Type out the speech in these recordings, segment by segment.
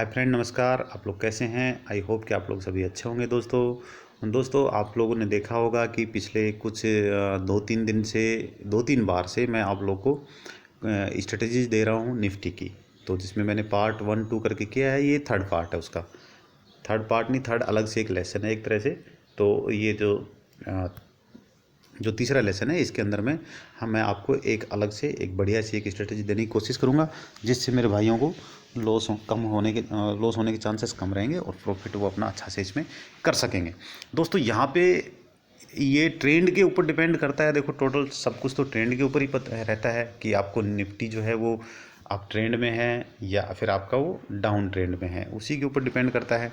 Hi friend, नमस्कार। आप लोग कैसे हैं? आई होप कि आप लोग सभी अच्छे होंगे। दोस्तों आप लोगों ने देखा होगा कि पिछले कुछ 2-3 दिन से 2-3 बार से मैं आप लोग को स्ट्रेटजीज दे रहा हूँ निफ्टी की। तो जिसमें मैंने पार्ट 1-2 करके किया है, ये थर्ड पार्ट है उसका। थर्ड पार्ट नहीं, थर्ड अलग से एक लेसन है एक तरह से। तो ये जो तीसरा लेसन है, इसके अंदर में मैं आपको एक अलग से एक बढ़िया सी एक स्ट्रेटजी देने की कोशिश करूँगा, जिससे मेरे भाइयों को लॉस होने के चांसेस कम रहेंगे और प्रॉफिट वो अपना अच्छा से इसमें कर सकेंगे। दोस्तों यहाँ पे ये ट्रेंड के ऊपर डिपेंड करता है। देखो, टोटल सब कुछ तो ट्रेंड के ऊपर ही रहता है कि आपको निफ्टी जो है वो आप ट्रेंड में है या फिर आपका वो डाउन ट्रेंड में है, उसी के ऊपर डिपेंड करता है।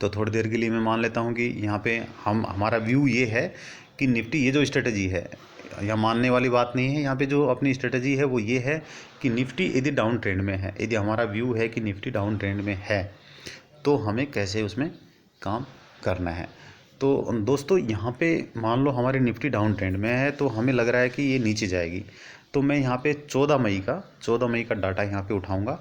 तो थोड़ी देर के लिए मैं मान लेता हूँ कि यहाँ पे हमारा व्यू ये है कि निफ्टी ये जो स्ट्रेटजी है, यहाँ मानने वाली बात नहीं है। यहाँ पे जो अपनी स्ट्रेटजी है वो ये है कि निफ्टी यदि डाउन ट्रेंड में है, यदि हमारा व्यू है कि निफ्टी डाउन ट्रेंड में है, तो हमें कैसे उसमें काम करना है। तो दोस्तों यहाँ पे मान लो हमारी निफ्टी डाउन ट्रेंड में है, तो हमें लग रहा है कि ये नीचे जाएगी। तो मैं यहाँ पे 14 मई का डाटा यहाँ पे उठाऊँगा,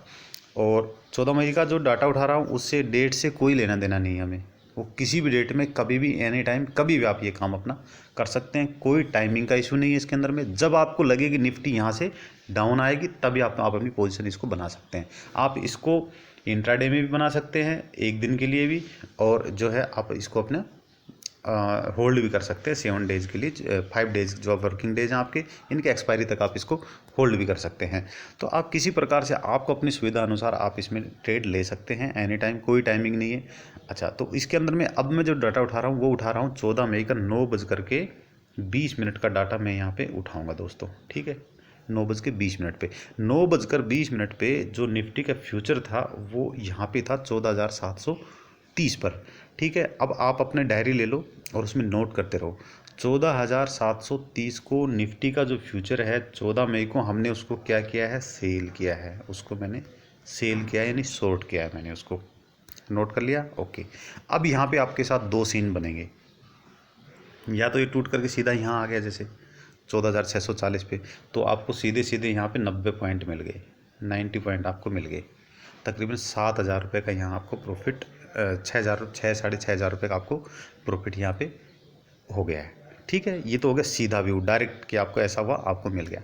और 14 मई का जो डाटा उठा रहा हूँ उससे डेट से कोई लेना देना नहीं है हमें। वो किसी भी डेट में, कभी भी, एनी टाइम, कभी भी आप ये काम अपना कर सकते हैं। कोई टाइमिंग का इशू नहीं है इसके अंदर में। जब आपको लगे कि निफ्टी यहाँ से डाउन आएगी, तभी आप अपनी पोजीशन इसको बना सकते हैं। आप इसको इंट्राडे में भी बना सकते हैं, एक दिन के लिए भी, और जो है आप इसको अपने होल्ड भी कर सकते हैं 7 डेज़ के लिए। 5 डेज़ जो वर्किंग डेज हैं आपके, इनके एक्सपायरी तक आप इसको होल्ड भी कर सकते हैं। तो आप किसी प्रकार से आपको अपनी सुविधा अनुसार आप इसमें ट्रेड ले सकते हैं एनी टाइम, कोई टाइमिंग नहीं है। अच्छा, तो इसके अंदर में अब मैं जो डाटा उठा रहा हूँ वो उठा रहा हूँ 14 मई का 9:20 का डाटा मैं यहाँ पे उठाऊँगा दोस्तों। ठीक है, 9:20 पे 9:20 पे जो निफ्टी का फ्यूचर था वो यहाँ पे था 14,730 पर। ठीक है, अब आप अपने डायरी ले लो और उसमें नोट करते रहो। 14,730 को निफ्टी का जो फ्यूचर है, 14 मई को हमने उसको क्या किया है, सेल किया है। उसको मैंने सेल किया है, यानी शॉर्ट किया है मैंने उसको। नोट कर लिया? ओके। अब यहाँ पे आपके साथ दो सीन बनेंगे। या तो ये टूट करके सीधा यहाँ आ गया जैसे 14,640 पे, तो आपको सीधे सीधे यहाँ पे 90 पॉइंट मिल गए, 90 पॉइंट आपको मिल गए। तकरीबन 7,000 रुपये का यहाँ आपको प्रॉफिट, 6,000 रुपये का आपको प्रॉफिट यहाँ पे हो गया है। ठीक है, ये तो हो गया सीधा व्यू, डायरेक्ट कि आपको ऐसा हुआ, आपको मिल गया।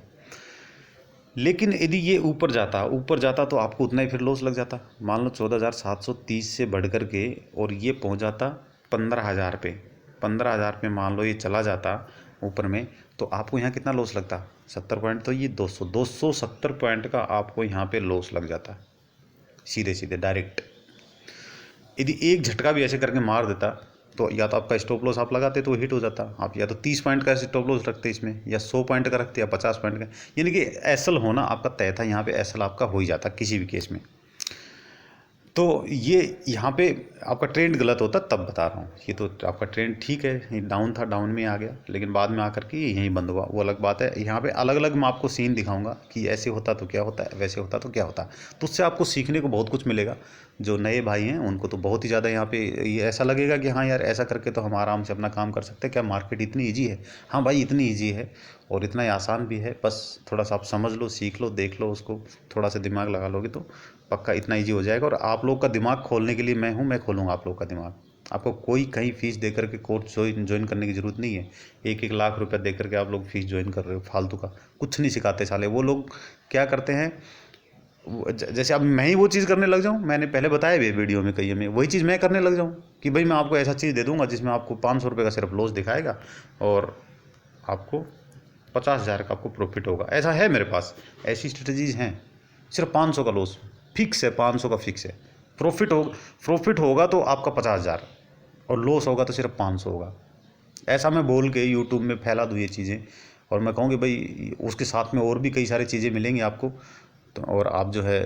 लेकिन यदि ये ऊपर जाता तो आपको उतना ही फिर लॉस लग जाता। मान लो 14,730 से बढ़ कर के और ये पहुंच जाता 15,000 पे। 15,000 पे मान लो ये चला जाता ऊपर में, तो आपको यहाँ कितना लॉस लगता? 70 पॉइंट। तो ये 270 पॉइंट का आपको यहाँ पे लॉस लग जाता, सीधे सीधे डायरेक्ट। यदि एक झटका भी ऐसे करके मार देता, तो या तो आपका स्टॉप लॉस आप लगाते तो हिट हो जाता। आप या तो 30 पॉइंट का स्टॉप लॉस रखते इसमें, या 100 पॉइंट का रखते, या 50 पॉइंट का। यानी कि एसएल होना आपका तय था। यहाँ पे एसएल आपका हो ही जाता किसी भी केस में। तो ये यहाँ पे आपका ट्रेंड गलत होता, तब बता रहा हूँ। ये तो आपका ट्रेंड ठीक है, ये डाउन था, डाउन में आ गया, लेकिन बाद में आकर के यहीं बंद हुआ, वो अलग बात है। यहाँ पे अलग अलग मैं आपको सीन दिखाऊंगा कि ऐसे होता तो क्या होता है, वैसे होता तो क्या होता। तो उससे आपको सीखने को बहुत कुछ मिलेगा। जो नए भाई हैं उनको तो बहुत ही ज़्यादा यहाँ पे ये ऐसा लगेगा कि हाँ यार, ऐसा करके तो हम आराम से अपना काम कर सकते हैं। क्या मार्केट इतनी ईजी है? हाँ भाई, इतनी ईजी है और इतना ही आसान भी है। बस थोड़ा सा आप समझ लो, सीख लो, देख लो उसको, थोड़ा सा दिमाग लगा लोगे तो पक्का इतना ईजी हो जाएगा। और आप लोग का दिमाग खोलने के लिए मैं हूँ, मैं खोलूँगा आप लोग का दिमाग। आपको कोई कहीं फीस दे करके कोर्स ज्वाइन करने की ज़रूरत नहीं है। 1-1 लाख रुपया दे करके आप लोग फीस ज्वाइन कर रहे हो फालतू का। कुछ नहीं सिखाते साले वो लोग। क्या करते हैं, जैसे अब मैं ही वो चीज़ करने लग जाऊँ, मैंने पहले बताया भी वीडियो में कई में, वही चीज़ मैं करने लग जाऊँ कि भाई मैं आपको ऐसा चीज़ दे दूंगा जिसमें आपको 500 रुपये का सिर्फ लॉस दिखाएगा और आपको 50,000 का आपको प्रॉफिट होगा। ऐसा है मेरे पास, ऐसी स्ट्रेटजीज हैं। सिर्फ 500 का लॉस फिक्स है, 500 का फिक्स है। प्रॉफिट होगा तो आपका 50,000, और लॉस होगा तो सिर्फ 500 होगा। ऐसा मैं बोल के यूट्यूब में फैला दूँ ये चीज़ें, और मैं कहूँ कि भाई उसके साथ में और भी कई सारी चीज़ें मिलेंगी आपको। तो और आप जो है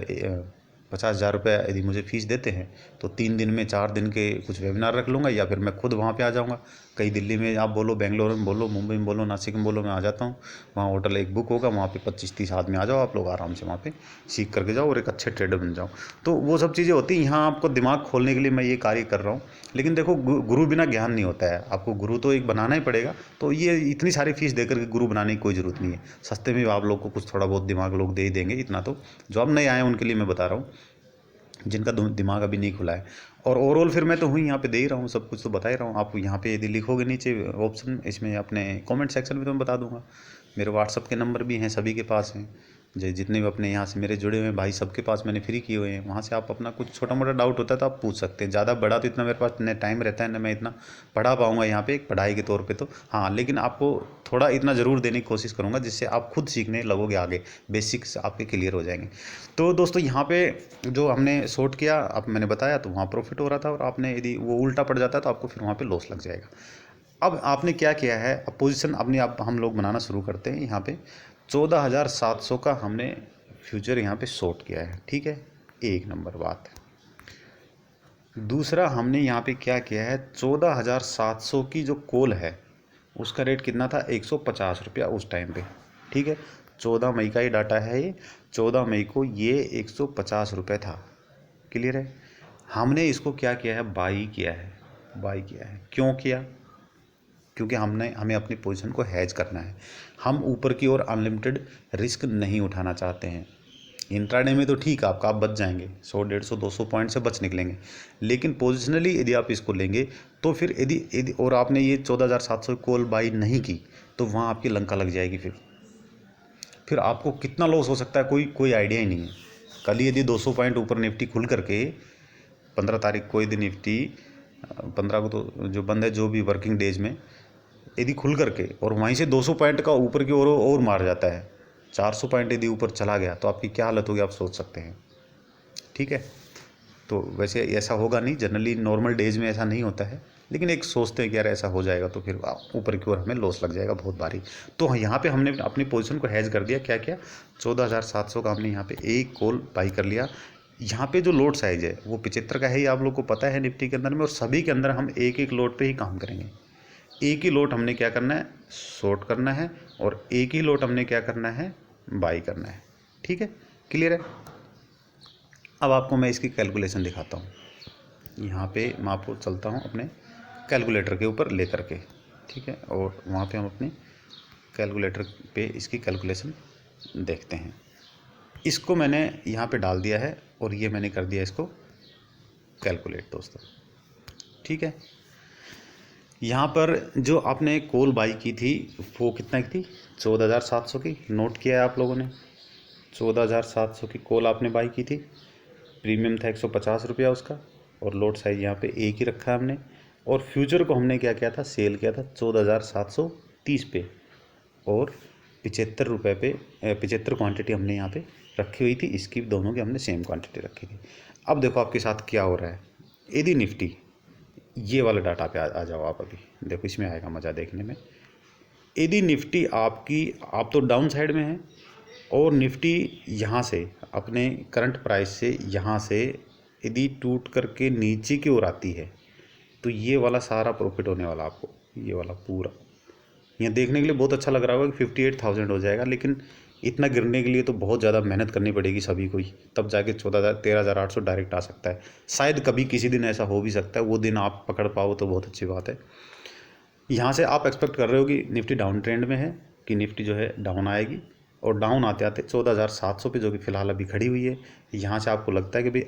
50,000 रुपये यदि मुझे फ़ीस देते हैं, तो 3 दिन में 4 दिन के कुछ वेबिनार रख लूँगा, या फिर मैं खुद वहाँ पे आ जाऊँगा। कहीं दिल्ली में आप बोलो, बेंगलोर में बोलो, मुंबई में बोलो, नासिक में बोलो, मैं आ जाता हूँ। वहाँ होटल एक बुक होगा, वहाँ पे 25-30 आदमी आ जाओ आप लोग, आराम से वहाँ पे सीख करके जाओ और एक अच्छे ट्रेडर बन जाओ। तो वो सब चीज़ें होती हैं। यहाँ आपको दिमाग खोलने के लिए मैं ये कार्य कर रहा हूँ। लेकिन देखो, गुरु बिना ज्ञान नहीं होता है। आपको गुरु तो एक बनाना ही पड़ेगा। तो ये इतनी सारी फीस देकर के गुरु बनाने की कोई ज़रूरत नहीं है। सस्ते में आप लोग को कुछ थोड़ा बहुत दिमाग लोग दे ही देंगे, इतना तो। जो अब नए आए हैं उनके लिए मैं बता रहा हूँ। जिनका दिमाग अभी नहीं खुला है। और ओवरऑल फिर मैं तो हूँ यहाँ पे दे ही रहा हूँ, सब कुछ तो बता ही रहा हूँ। आप यहाँ पे यदि लिखोगे नीचे ऑप्शन, इसमें अपने कमेंट सेक्शन में तो मैं बता दूंगा। मेरे व्हाट्सअप के नंबर भी हैं, सभी के पास हैं, जो जितने भी अपने यहाँ से मेरे जुड़े हुए हैं भाई, सबके पास मैंने फ्री किए हुए हैं। वहाँ से आप अपना कुछ छोटा मोटा डाउट होता है तो आप पूछ सकते हैं। ज़्यादा बड़ा तो इतना मेरे पास न टाइम रहता है, न मैं इतना पढ़ा पाऊँगा यहाँ पे एक पढ़ाई के तौर पे तो। हाँ, लेकिन आपको थोड़ा इतना ज़रूर देने की कोशिश करूँगा जिससे आप खुद सीखने लगोगे, आगे बेसिक्स आपके क्लियर हो जाएंगे। तो दोस्तों यहाँ पे जो हमने शॉर्ट किया, अब मैंने बताया, तो वहाँ प्रॉफिट हो रहा था, और आपने यदि वो उल्टा पड़ जाता तो आपको फिर वहाँ पे लॉस लग जाएगा। अब आपने क्या किया है, अब पोजीशन अपनी आप हम लोग बनाना शुरू करते हैं। यहाँ पे 14,700 का हमने फ्यूचर यहाँ पे शॉर्ट किया है, ठीक है, एक नंबर बात। दूसरा हमने यहाँ पे क्या किया है, 14,700 की जो कॉल है उसका रेट कितना था, 150 रुपया उस टाइम पे, ठीक है। 14 मई का ही डाटा है ये, 14 मई को ये 150 रुपये था, क्लियर है। हमने इसको क्या किया है, बाई किया है, बाई किया है। क्यों किया, क्योंकि हमें अपनी पोजीशन को हैज करना है। हम ऊपर की ओर अनलिमिटेड रिस्क नहीं उठाना चाहते हैं। इंट्राडे में तो ठीक है, आप बच जाएंगे, 100 150 200 पॉइंट से बच निकलेंगे, लेकिन पोजिशनली यदि आप इसको लेंगे तो फिर यदि और आपने ये 14,700 कॉल बाई नहीं की तो वहाँ आपकी लंका लग जाएगी। फिर आपको कितना लॉस हो सकता है, कोई आइडिया ही नहीं है। कल ही यदि 200 पॉइंट ऊपर निफ्टी खुल करके 15 तारीख को यदि निफ्टी 15 को तो जो बंद है, जो भी वर्किंग डेज में यदि खुल करके और वहीं से 200 पॉइंट का ऊपर की ओर और मार जाता है, 400 पॉइंट यदि ऊपर चला गया तो आपकी क्या हालत होगी, आप सोच सकते हैं, ठीक है। तो वैसे ऐसा होगा नहीं, जनरली नॉर्मल डेज में ऐसा नहीं होता है, लेकिन एक सोचते हैं कि यार ऐसा हो जाएगा तो फिर ऊपर की ओर हमें लॉस लग जाएगा बहुत भारी। तो यहाँ पे हमने अपनी पोजीशन को हैज कर दिया। क्या क्या, 14,700 का हमने यहाँ पे एक कॉल बाई कर लिया। यहाँ पे जो लोड साइज है वो 75 का है, ये आप लोग को पता है निफ्टी के अंदर में, और सभी के अंदर हम एक एक लोड पे ही काम करेंगे। एक ही लोट हमने क्या करना है, शॉर्ट करना है, और एक ही लोट हमने क्या करना है, बाई करना है, ठीक है, क्लियर है। अब आपको मैं इसकी कैलकुलेशन दिखाता हूँ। यहाँ पे मैं आपको चलता हूँ अपने कैलकुलेटर के ऊपर लेकर के, ठीक है, और वहाँ पे हम अपने कैलकुलेटर पे इसकी कैलकुलेशन देखते हैं। इसको मैंने यहाँ पे डाल दिया है और ये मैंने कर दिया इसको कैलकुलेट दोस्तों, ठीक है। यहाँ पर जो आपने कॉल बाई की थी वो कितना की थी, 14,700 की, नोट किया है आप लोगों ने। 14,700 की कॉल आपने बाई की थी, प्रीमियम था 150 रुपया उसका, और लोड साइज यहाँ पे एक ही रखा है हमने। और फ्यूचर को हमने क्या किया था, सेल किया था 14,730 पे, और 75 रुपये पे 75 क्वान्टिटी हमने यहाँ पे रखी हुई थी। इसकी दोनों की हमने सेम क्वान्टिटी रखी थी। अब देखो आपके साथ क्या हो रहा है, यदि निफ्टी, ये वाला डाटा पे आ जाओ आप, अभी देखो इसमें आएगा मज़ा देखने में। यदि निफ्टी आप तो डाउन साइड में है, और निफ्टी यहाँ से अपने करंट प्राइस से यहाँ से यदि टूट करके नीचे की ओर आती है तो ये वाला सारा प्रॉफिट होने वाला आपको, ये वाला पूरा। यहाँ देखने के लिए बहुत अच्छा लग रहा होगा कि 58,000 हो जाएगा, लेकिन इतना गिरने के लिए तो बहुत ज़्यादा मेहनत करनी पड़ेगी सभी को ही, तब जाके 13,800 डायरेक्ट आ सकता है। शायद कभी किसी दिन ऐसा हो भी सकता है, वो दिन आप पकड़ पाओ तो बहुत अच्छी बात है। यहाँ से आप एक्सपेक्ट कर रहे हो कि निफ्टी डाउन ट्रेंड में है, कि निफ्टी जो है डाउन आएगी, और डाउन आते आते 14,700 पे जो कि फ़िलहाल अभी खड़ी हुई है, यहाँ से आपको लगता है कि भाई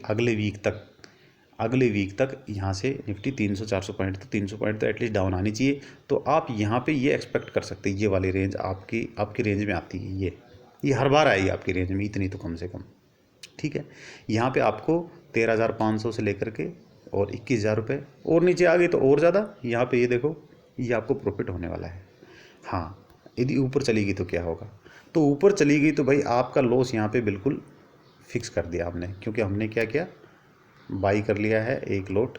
अगले वीक तक यहाँ से निफ्टी 300-400 पॉइंट, तो 300 पॉइंट तो एटलीस्ट डाउन आनी चाहिए। तो आप यहाँ पे ये एक्सपेक्ट कर सकते हैं, ये वाली रेंज आपकी रेंज में आती है, ये हर बार आएगी आपकी रेंज में, इतनी तो कम से कम, ठीक है। यहाँ पे आपको 13,500 से लेकर के और 21,000 रुपये, और नीचे आ गई तो और ज़्यादा। यहाँ पे ये देखो, ये आपको प्रॉफिट होने वाला है। हाँ, यदि ऊपर चली गई तो क्या होगा, तो ऊपर चली गई तो भाई आपका लॉस यहाँ पे बिल्कुल फिक्स कर दिया आपने, क्योंकि हमने क्या किया, बाई कर लिया है एक लोट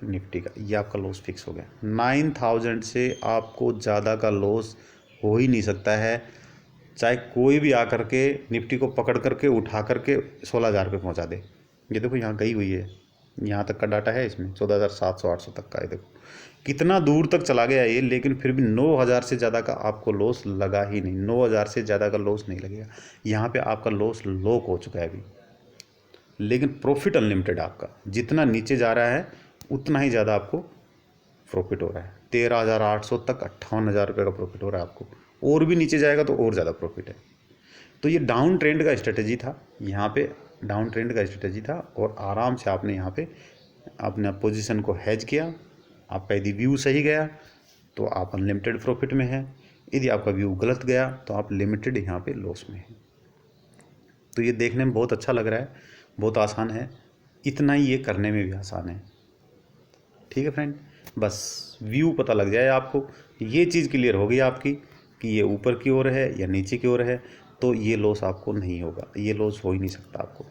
निफ्टी का, ये आपका लॉस फिक्स हो गया। 9,000 से आपको ज़्यादा का लॉस हो ही नहीं सकता है, चाहे कोई भी आकर के निफ्टी को पकड़ करके उठा करके 16,000 पे पहुँचा दे। ये देखो यहाँ गई हुई है, यहाँ तक का डाटा है इसमें, 14,700-800 तक का है, देखो कितना दूर तक चला गया ये, लेकिन फिर भी 9,000 से ज़्यादा का आपको लॉस लगा ही नहीं, 9,000 से ज़्यादा का लॉस नहीं लगेगा। यहाँ पे आपका लॉस लॉक हो चुका है अभी, लेकिन प्रॉफिट अनलिमिटेड आपका, जितना नीचे जा रहा है उतना ही ज़्यादा आपको प्रॉफिट हो रहा है। 13,800 तक 58,000 रुपये का प्रॉफिट हो रहा है आपको, और भी नीचे जाएगा तो और ज़्यादा प्रॉफिट है। तो ये डाउन ट्रेंड का स्ट्रेटजी था। यहाँ पे डाउन ट्रेंड का स्ट्रेटजी था और आराम से आपने यहाँ पे अपना पोजीशन को हेज किया। आपका यदि व्यू सही गया तो आप अनलिमिटेड प्रॉफिट में हैं, यदि आपका व्यू गलत गया तो आप लिमिटेड यहाँ पे लॉस में हैं। तो ये देखने में बहुत अच्छा लग रहा है, बहुत आसान है, इतना ही ये करने में भी आसान है। ठीक है फ्रेंड, बस व्यू पता लग जाए आपको, ये चीज़ क्लियर होगी आपकी कि ये ऊपर की ओर है या नीचे की ओर है, तो ये लॉस आपको नहीं होगा, ये लॉस हो ही नहीं सकता आपको।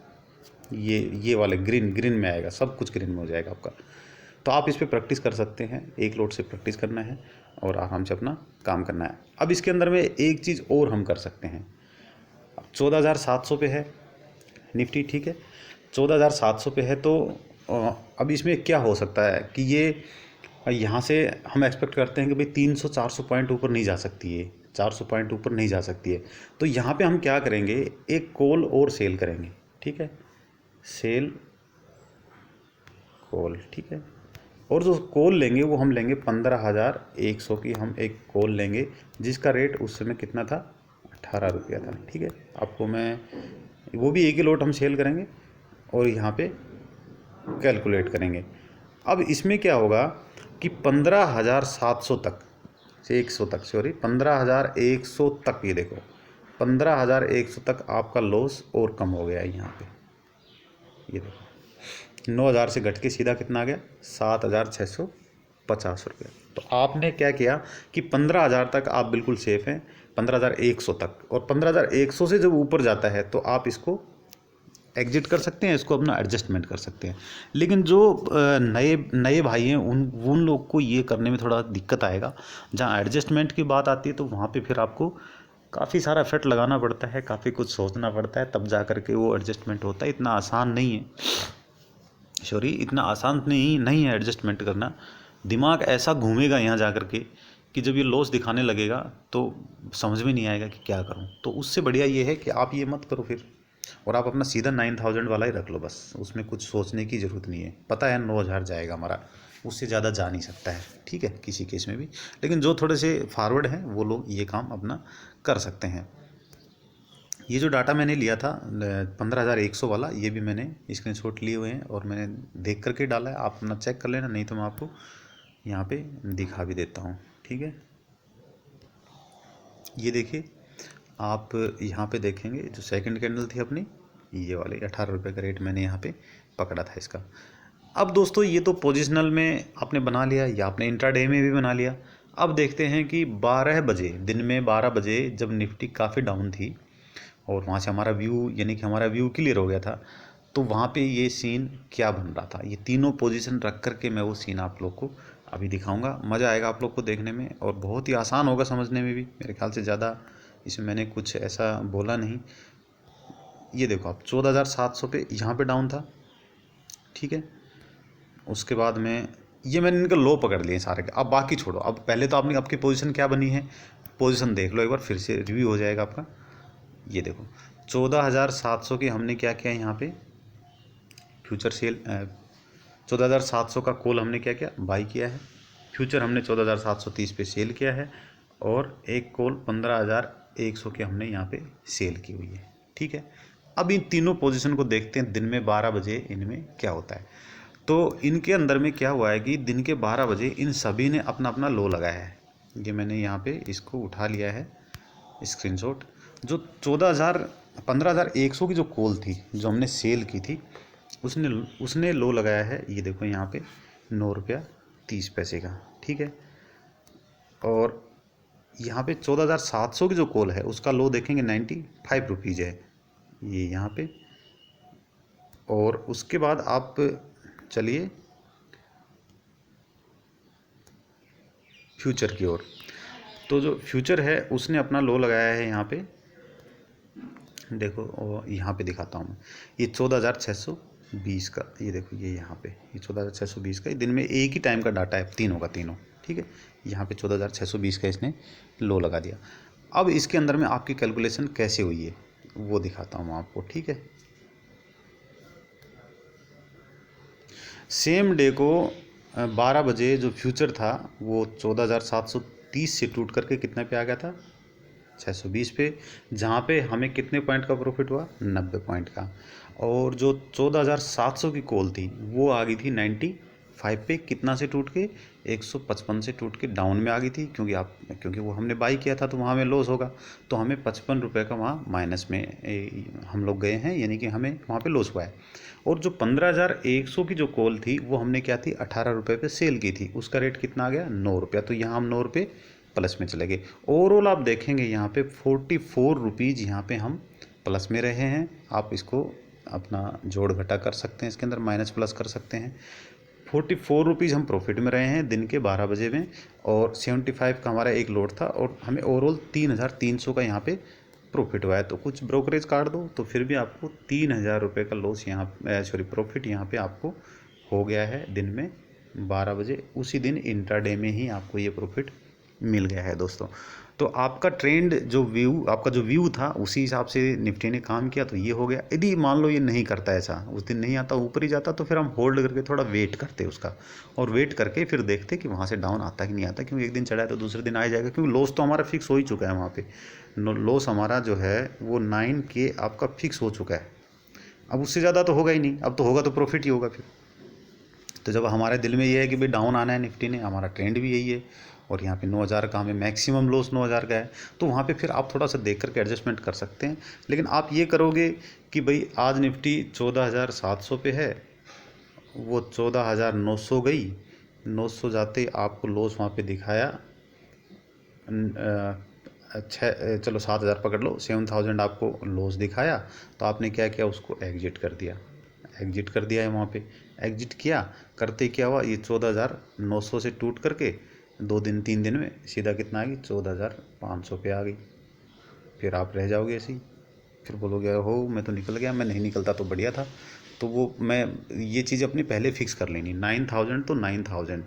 ये वाले ग्रीन में आएगा, सब कुछ ग्रीन में हो जाएगा आपका। तो आप इस पर प्रैक्टिस कर सकते हैं, एक लोट से प्रैक्टिस करना है और आराम से अपना काम करना है। अब इसके अंदर में एक चीज़ और हम कर सकते हैं। 14,700 पे है निफ्टी, ठीक है, 14,700 पे है। तो अब इसमें क्या हो सकता है कि ये यहाँ से हम एक्सपेक्ट करते हैं कि भाई 300-400 पॉइंट ऊपर नहीं जा सकती है, 400 पॉइंट ऊपर नहीं जा सकती है। तो यहाँ पे हम क्या करेंगे, एक कॉल और सेल करेंगे, ठीक है, सेल कॉल, ठीक है। और जो कॉल लेंगे वो हम लेंगे 15,100 की, हम एक कॉल लेंगे जिसका रेट उस समय कितना था, 18 रुपया था, ठीक है। आपको मैं वो भी एक ही लोट हम सेल करेंगे और यहाँ पे कैलकुलेट करेंगे। अब इसमें क्या होगा कि 15,700 तक से 100 तक, सॉरी 15,100 तक, ये देखो 15,100 तक आपका लॉस और कम हो गया है यहाँ पे। ये देखो 9,000 से घट के सीधा कितना आ गया, 7,650 रुपये। तो आपने क्या किया कि 15,000 तक आप बिल्कुल सेफ़ हैं, 15,100 तक, और 15,100 से जब ऊपर जाता है तो आप इसको एग्जिट कर सकते हैं, इसको अपना एडजस्टमेंट कर सकते हैं। लेकिन जो नए भाई हैं उन लोग को ये करने में थोड़ा दिक्कत आएगा। जहाँ एडजस्टमेंट की बात आती है तो वहाँ पे फिर आपको काफ़ी सारा एफर्ट लगाना पड़ता है, काफ़ी कुछ सोचना पड़ता है, तब जा कर के वो एडजस्टमेंट होता है। इतना आसान नहीं है, सॉरी इतना आसान नहीं है एडजस्टमेंट करना। दिमाग ऐसा घूमेगा यहाँ जा कर के कि जब ये लॉस दिखाने लगेगा तो समझ में नहीं आएगा कि क्या करूँ। तो उससे बढ़िया ये है कि आप ये मत करो फिर, और आप अपना सीधा 9,000 वाला ही रख लो बस, उसमें कुछ सोचने की ज़रूरत नहीं है। पता है 9,000 जाएगा हमारा, उससे ज़्यादा जा नहीं सकता है, ठीक है, किसी केस में भी। लेकिन जो थोड़े से फॉरवर्ड हैं वो लोग ये काम अपना कर सकते हैं। ये जो डाटा मैंने लिया था 15,100 वाला, ये भी मैंने स्क्रीनशॉट लिए हुए हैं और मैंने देख करके डाला है। आप अपना चेक कर लेना, नहीं तो मैं आपको यहाँ पे दिखा भी देता हूँ, ठीक है। ये देखिए, आप यहाँ पे देखेंगे जो सेकंड कैंडल थी अपनी, ये वाले 18 रुपये का रेट मैंने यहाँ पे पकड़ा था इसका। अब दोस्तों ये तो पोजिशनल में आपने बना लिया या आपने इंट्राडे में भी बना लिया। अब देखते हैं कि 12 बजे, दिन में 12 बजे जब निफ्टी काफ़ी डाउन थी और वहाँ से हमारा व्यू, यानी कि हमारा व्यू क्लियर हो गया था, तो वहाँ पे ये सीन क्या बन रहा था, ये तीनों पोजीशन रख करके मैं वो सीन आप लोग को अभी दिखाऊंगा। मज़ा आएगा आप लोग को देखने में और बहुत ही आसान होगा समझने में भी, मेरे ख्याल से ज़्यादा इसमें मैंने कुछ ऐसा बोला नहीं। ये देखो आप 14,700 पे यहाँ पे डाउन था, ठीक है। उसके बाद में ये मैंने इनका लो पकड़ लिए सारे के। अब बाकी छोड़ो, अब पहले तो आपने आपकी पोजीशन क्या बनी है, पोजीशन देख लो एक बार, फिर से रिव्यू हो जाएगा आपका। ये देखो 14,700 की हमने क्या किया यहाँ पे, फ्यूचर सेल 14,700 का कॉल हमने क्या किया, बाई किया है। फ्यूचर हमने 14,730 पे सेल किया है और एक कॉल 15,100 की हमने यहाँ पे सेल की हुई है, ठीक है। अब इन तीनों पोजीशन को देखते हैं दिन में 12 बजे इनमें क्या होता है। तो इनके अंदर में क्या हुआ है कि दिन के 12 बजे इन सभी ने अपना अपना लो लगाया है। ये मैंने यहाँ पे इसको उठा लिया है स्क्रीनशॉट। जो 15,100 की जो कॉल थी जो हमने सेल की थी, उसने लो लगाया है, ये देखो यहाँ पे 9 रुपया 30 पैसे का, ठीक है। और यहाँ पे 14,700 की जो कॉल है उसका लो देखेंगे 95 रुपीज़ है, ये यहाँ पे। और उसके बाद आप चलिए फ्यूचर की ओर। तो जो फ्यूचर है उसने अपना लो लगाया है यहाँ पे, देखो, और यहाँ पे दिखाता हूँ मैं, ये 14,620 का, ये देखो ये यहाँ पे ये 14,620 का, दिन में एक ही टाइम का डाटा है, तीनों का तीनों, ठीक है। यहाँ पे 14,620 का इसने लो लगा दिया। अब इसके अंदर में आपकी कैलकुलेशन कैसे हुई है वो दिखाता हूँ आपको, ठीक है। सेम डे को 12 बजे जो फ्यूचर था वो 14,730 से टूट करके कितने पे आ गया था, 620 पे, जहाँ पे हमें कितने पॉइंट का प्रॉफिट हुआ, 90 पॉइंट का। और जो 14,700 की कॉल थी वो आ गई थी 95 पे, कितना से टूट के, 155 से टूट के डाउन में आ गई थी, क्योंकि वो हमने बाई किया था तो वहाँ में लॉस होगा, तो हमें 55 रुपये का वहाँ माइनस में हम लोग गए हैं, यानी कि हमें वहाँ पे लॉस हुआ है। और जो 15,100 की जो कॉल थी वो हमने क्या थी, 18 रुपये पे सेल की थी, उसका रेट कितना आ गया, 9 रुपया, तो यहाँ हम 9 रुपये प्लस में चले गए। ओवरऑल आप देखेंगे यहाँ पे 44 रुपीज़ यहाँ पे हम प्लस में रहे हैं। आप इसको अपना जोड़ घटा कर सकते हैं, इसके अंदर माइनस प्लस कर सकते हैं। 44 रुपीज़ हम प्रॉफिट में रहे हैं दिन के 12 बजे में, और 75 का हमारा एक लोड था, और हमें ओवरऑल 3,300 का यहाँ पे प्रॉफिट हुआ है। तो कुछ ब्रोकरेज काट दो तो फिर भी आपको 3,000 रुपये का लॉस यहाँ, प्रॉफिट यहाँ पे आपको हो गया है दिन में 12 बजे। उसी दिन इंट्राडे में ही आपको ये प्रॉफिट मिल गया है दोस्तों। तो आपका ट्रेंड आपका जो व्यू था उसी हिसाब से निफ्टी ने काम किया, तो ये हो गया। यदि मान लो ये नहीं करता, ऐसा उस दिन नहीं आता, ऊपर ही जाता, तो फिर हम होल्ड करके थोड़ा वेट करते उसका, और वेट करके फिर देखते कि वहाँ से डाउन आता कि नहीं आता, क्योंकि एक दिन चढ़ा है तो दूसरे दिन आ जाएगा, क्योंकि लॉस तो हमारा फिक्स हो ही चुका है वहाँ पे। लॉस हमारा जो है वो 9K आपका फिक्स हो चुका है। अब उससे ज़्यादा तो होगा ही नहीं, अब तो होगा तो प्रॉफिट ही होगा फिर। तो जब हमारे दिल में ये है कि भाई डाउन आना है निफ्टी ने, हमारा ट्रेंड भी यही है, और यहाँ पे 9,000 का हमें मैक्सिमम लॉस 9,000 का है, तो वहाँ पे फिर आप थोड़ा सा देख करके एडजस्टमेंट कर सकते हैं। लेकिन आप ये करोगे कि भाई आज निफ्टी 14,700 पे है, वो 14,900 गई, 900 जाते आपको लॉस वहाँ पे दिखाया, चलो 7,000 पकड़ लो, 7,000 आपको लॉस दिखाया, तो आपने क्या किया, उसको एग्जिट कर दिया। एग्जिट कर दिया है वहाँ पे, एग्जिट किया, करते क्या हुआ, ये 14,900 से टूट करके 2 दिन 3 दिन में सीधा कितना आ गई, 14,500 पे आ गई। फिर आप रह जाओगे ऐसे ही, फिर बोलोगे हो मैं तो निकल गया, मैं नहीं निकलता तो बढ़िया था। तो वो मैं ये चीज़ अपनी पहले फिक्स कर लेनी, 9,000 तो 9,000,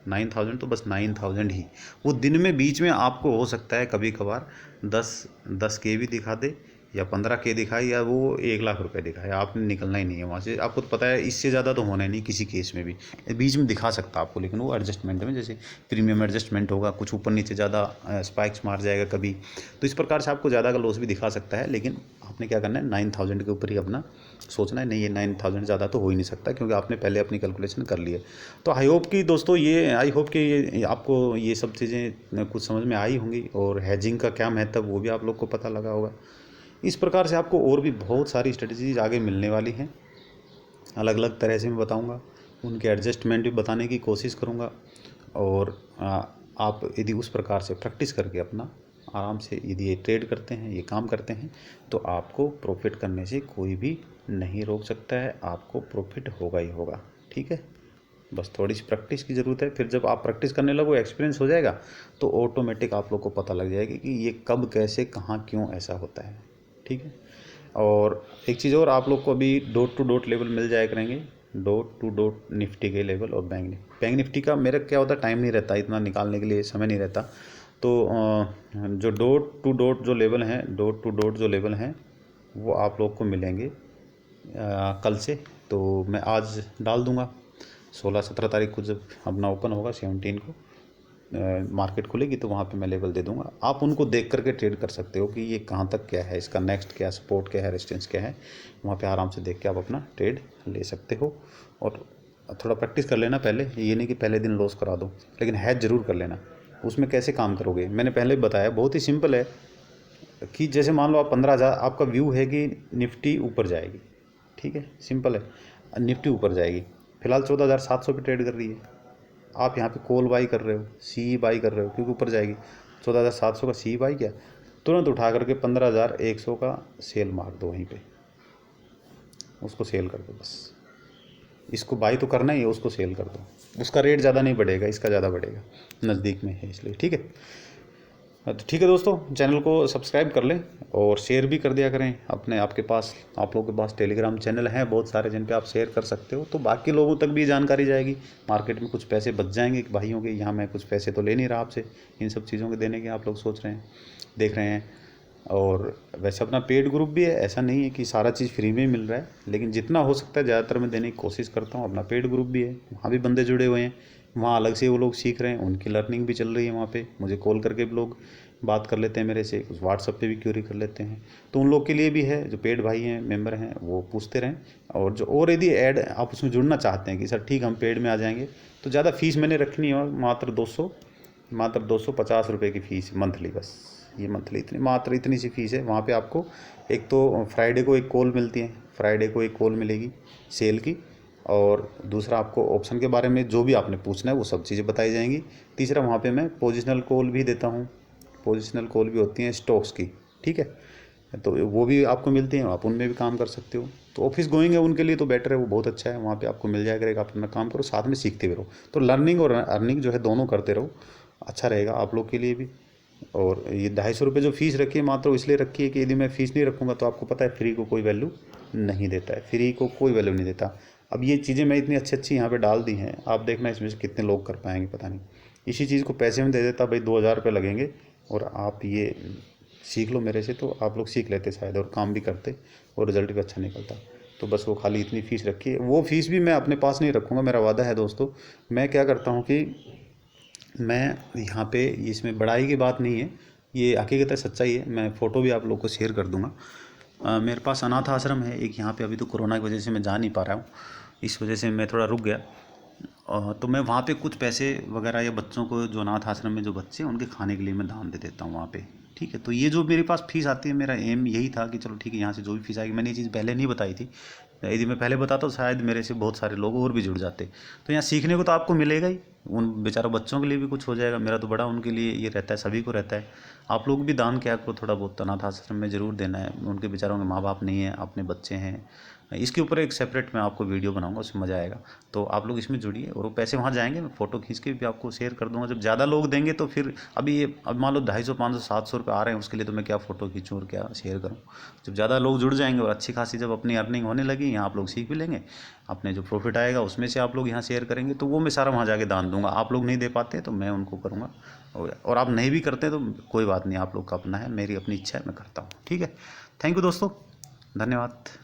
9,000 तो बस 9,000 ही। वो दिन में बीच में आपको हो सकता है कभी कभार 10K भी दिखा दे, या 15K दिखाए, या वो 1,00,000 रुपये दिखाए, आपने निकलना ही नहीं है वहाँ से। आपको तो पता है इससे ज़्यादा तो होना ही नहीं किसी केस में भी, बीच में दिखा सकता आपको, लेकिन वो एडजस्टमेंट में, जैसे प्रीमियम एडजस्टमेंट होगा, कुछ ऊपर नीचे ज़्यादा स्पाइक्स मार जाएगा कभी, तो इस प्रकार से आपको ज़्यादा का लॉस भी दिखा सकता है। लेकिन आपने क्या करना है, 9,000 के ऊपर ही अपना सोचना है, नहीं ये 9,000 ज़्यादा तो हो ही नहीं सकता, क्योंकि आपने पहले अपनी कैलकुलेशन कर ली है। तो आई होप कि दोस्तों आई होप कि ये आपको ये सब चीज़ें कुछ समझ में आई होंगी, और हैजिंग का क्या महत्व वो भी आप लोग को पता लगा होगा। इस प्रकार से आपको और भी बहुत सारी स्ट्रेटजीज आगे मिलने वाली हैं, अलग अलग तरह से मैं बताऊंगा, उनके एडजस्टमेंट भी बताने की कोशिश करूंगा। और आप यदि उस प्रकार से प्रैक्टिस करके अपना आराम से यदि ये ट्रेड करते हैं, ये काम करते हैं, तो आपको प्रॉफिट करने से कोई भी नहीं रोक सकता है, आपको प्रॉफिट होगा ही होगा। ठीक है, बस थोड़ी सी प्रैक्टिस की ज़रूरत है। फिर जब आप प्रैक्टिस करने लगो, एक्सपीरियंस हो जाएगा, तो ऑटोमेटिक आप लोग को पता लग जाएगा कि ये कब कैसे कहाँ क्यों ऐसा होता है। ठीक है, और एक चीज़ और, आप लोग को अभी डॉट टू डॉट लेवल मिल जाया करेंगे, डॉट टू डॉट निफ्टी के लेवल और बैंक निफ्टी का मेरा क्या होता है, टाइम नहीं रहता इतना निकालने के लिए, समय नहीं रहता। तो जो डॉट टू डॉट जो लेवल हैं, डॉट टू डॉट जो लेवल हैं, वो आप लोग को मिलेंगे कल से। तो मैं आज डाल दूंगा, 16-17 तारीख को जब अपना ओपन होगा, 17 को मार्केट खुलेगी, तो वहाँ पे मैं लेवल दे दूंगा। आप उनको देख करके ट्रेड कर सकते हो कि ये कहाँ तक क्या है, इसका नेक्स्ट क्या सपोर्ट क्या है, रेजिस्टेंस क्या है, वहाँ पे आराम से देख के आप अपना ट्रेड ले सकते हो। और थोड़ा प्रैक्टिस कर लेना पहले, ये नहीं कि पहले दिन लॉस करा दो, लेकिन हैज ज़रूर कर लेना। उसमें कैसे काम करोगे मैंने पहले बताया, बहुत ही सिंपल है कि जैसे मान लो आप 15,000, आपका व्यू है कि निफ्टी ऊपर जाएगी, ठीक है, सिंपल है, निफ्टी ऊपर जाएगी, फिलहाल 14,700 पे ट्रेड कर रही है, आप यहाँ पे कॉल बाई कर रहे हो, सी बाई कर रहे हो, क्योंकि ऊपर जाएगी। 14,700 का सी बाई किया, तुरंत उठा करके 15,100 का सेल मार दो, वहीं पे उसको सेल कर दो। बस इसको बाई तो करना ही है, उसको सेल कर दो, उसका रेट ज़्यादा नहीं बढ़ेगा, इसका ज़्यादा बढ़ेगा, नज़दीक में है इसलिए। ठीक है, तो ठीक है दोस्तों, चैनल को सब्सक्राइब कर लें और शेयर भी कर दिया करें अपने, आपके पास, आप लोगों के पास टेलीग्राम चैनल हैं बहुत सारे जिन पे आप शेयर कर सकते हो, तो बाकी लोगों तक भी जानकारी जाएगी, मार्केट में कुछ पैसे बच जाएंगे कि भाइयों के, यहाँ मैं कुछ पैसे तो ले नहीं रहा आपसे, इन सब चीज़ों के देने के आप लोग सोच रहे हैं, देख रहे हैं। और वैसे अपना पेड ग्रुप भी है, ऐसा नहीं है कि सारा चीज़ फ्री में मिल रहा है, लेकिन जितना हो सकता है ज़्यादातर मैं देने की कोशिश करता हूँ। अपना पेड ग्रुप भी है, वहाँ भी बंदे जुड़े हुए हैं, वहाँ अलग से वो लोग सीख रहे हैं, उनकी लर्निंग भी चल रही है, वहाँ पे मुझे कॉल करके भी लोग बात कर लेते हैं मेरे से, कुछ व्हाट्सअप पे भी क्यूरी कर लेते हैं। तो उन लोग के लिए भी है, जो पेड भाई हैं, मेंबर हैं, वो पूछते रहें। और जो और यदि ऐड आप उसमें जुड़ना चाहते हैं कि सर ठीक हम पेड में आ जाएंगे, तो ज़्यादा फ़ीस मैंने रखनी है, और मात्र 250 रुपये की फ़ीस मंथली, बस ये मंथली इतनी सी फ़ीस है। वहाँ पे आपको एक तो फ्राइडे को एक कॉल मिलती है, फ्राइडे को एक कॉल मिलेगी सेल की, और दूसरा आपको ऑप्शन के बारे में जो भी आपने पूछना है वो सब चीज़ें बताई जाएंगी। तीसरा वहाँ पे मैं पोजिशनल कॉल भी देता हूँ, पोजिशनल कॉल भी होती हैं स्टॉक्स की, ठीक है, तो वो भी आपको मिलती हैं, आप उनमें भी काम कर सकते हो। तो ऑफिस गोइंग है उनके लिए तो बेटर है, वो बहुत अच्छा है, वहाँ पे आपको मिल जाएगा, आप अपना काम करो, साथ में सीखते भी रहो। तो लर्निंग और अर्निंग जो है दोनों करते रहो, अच्छा रहेगा आप लोग के लिए भी। और ये 250 जो फ़ीस रखी है मात्र इसलिए रखी है कि यदि मैं फ़ीस नहीं रखूँगा तो आपको पता है फ्री को कोई वैल्यू नहीं देता है, फ्री को कोई वैल्यू नहीं देता। अब ये चीज़ें मैं इतनी अच्छी यहाँ पे डाल दी हैं, आप देखना इसमें से कितने लोग कर पाएंगे पता नहीं। इसी चीज़ को पैसे में दे देता भाई 2000 रुपये लगेंगे और आप ये सीख लो मेरे से, तो आप लोग सीख लेते शायद और काम भी करते और रिज़ल्ट भी अच्छा निकलता। तो बस वो खाली इतनी फ़ीस रखी है, वो फ़ीस भी मैं अपने पास नहीं रखूँगा, मेरा वादा है दोस्तों। मैं क्या करता हूँ कि मैं यहाँ पे इसमें बड़ाई की बात नहीं है, ये हकीकत है, सच्चाई है। मैं फ़ोटो भी आप लोग को शेयर कर दूँगा। मेरे पास अनाथ आश्रम है एक यहाँ पे, अभी तो कोरोना की वजह से मैं जा नहीं पा रहा हूँ, इस वजह से मैं थोड़ा रुक गया। तो मैं वहाँ पे कुछ पैसे वगैरह या बच्चों को, जो अनाथ आश्रम में जो बच्चे हैं उनके खाने के लिए मैं दान दे देता हूँ वहाँ पे, ठीक है। तो ये जो मेरे पास फ़ीस आती है, मेरा एम यही था कि चलो ठीक है यहाँ से जो भी फ़ीस आएगी, मैंने ये चीज़ पहले नहीं बताई थी, यदि मैं पहले बताता तो शायद मेरे से बहुत सारे लोग और भी जुड़ जाते। तो यहाँ सीखने को तो आपको मिलेगा ही, उन बेचारों बच्चों के लिए भी कुछ हो जाएगा, मेरा तो बड़ा उनके लिए ये रहता है, सभी को रहता है। आप लोग भी दान क्या करो, थोड़ा बहुत अनाथ आश्रम में ज़रूर देना है, उनके बेचारों के माँ बाप नहीं है, अपने बच्चे हैं। इसके ऊपर एक सेपरेट मैं आपको वीडियो बनाऊंगा, उसमें मज़ा आएगा। तो आप लोग इसमें जुड़िए, और वो पैसे वहाँ जाएंगे, मैं फ़ोटो खींच के भी आपको शेयर कर दूंगा। जब ज़्यादा लोग देंगे तो फिर अभी ये अब मान लो 250, 500, 700 रुपये आ रहे हैं, उसके लिए तो मैं क्या फ़ोटो खींचूँ और क्या शेयर करूँ। जब ज़्यादा लोग जुड़ जाएंगे और अच्छी खासी जब अपनी अर्निंग होने लगी, यहाँ आप लोग सीख भी लेंगे, अपने जो प्रॉफिट आएगा उसमें से आप लोग यहाँ शेयर करेंगे, तो वो मैं सारा वहाँ जाके दान दूंगा। आप लोग नहीं दे पाते तो मैं उनको करूँगा, और आप नहीं भी करते तो कोई बात नहीं, आप लोग का अपना है, मेरी अपनी इच्छा है, मैं करता हूँ, ठीक है। थैंक यू दोस्तों, धन्यवाद।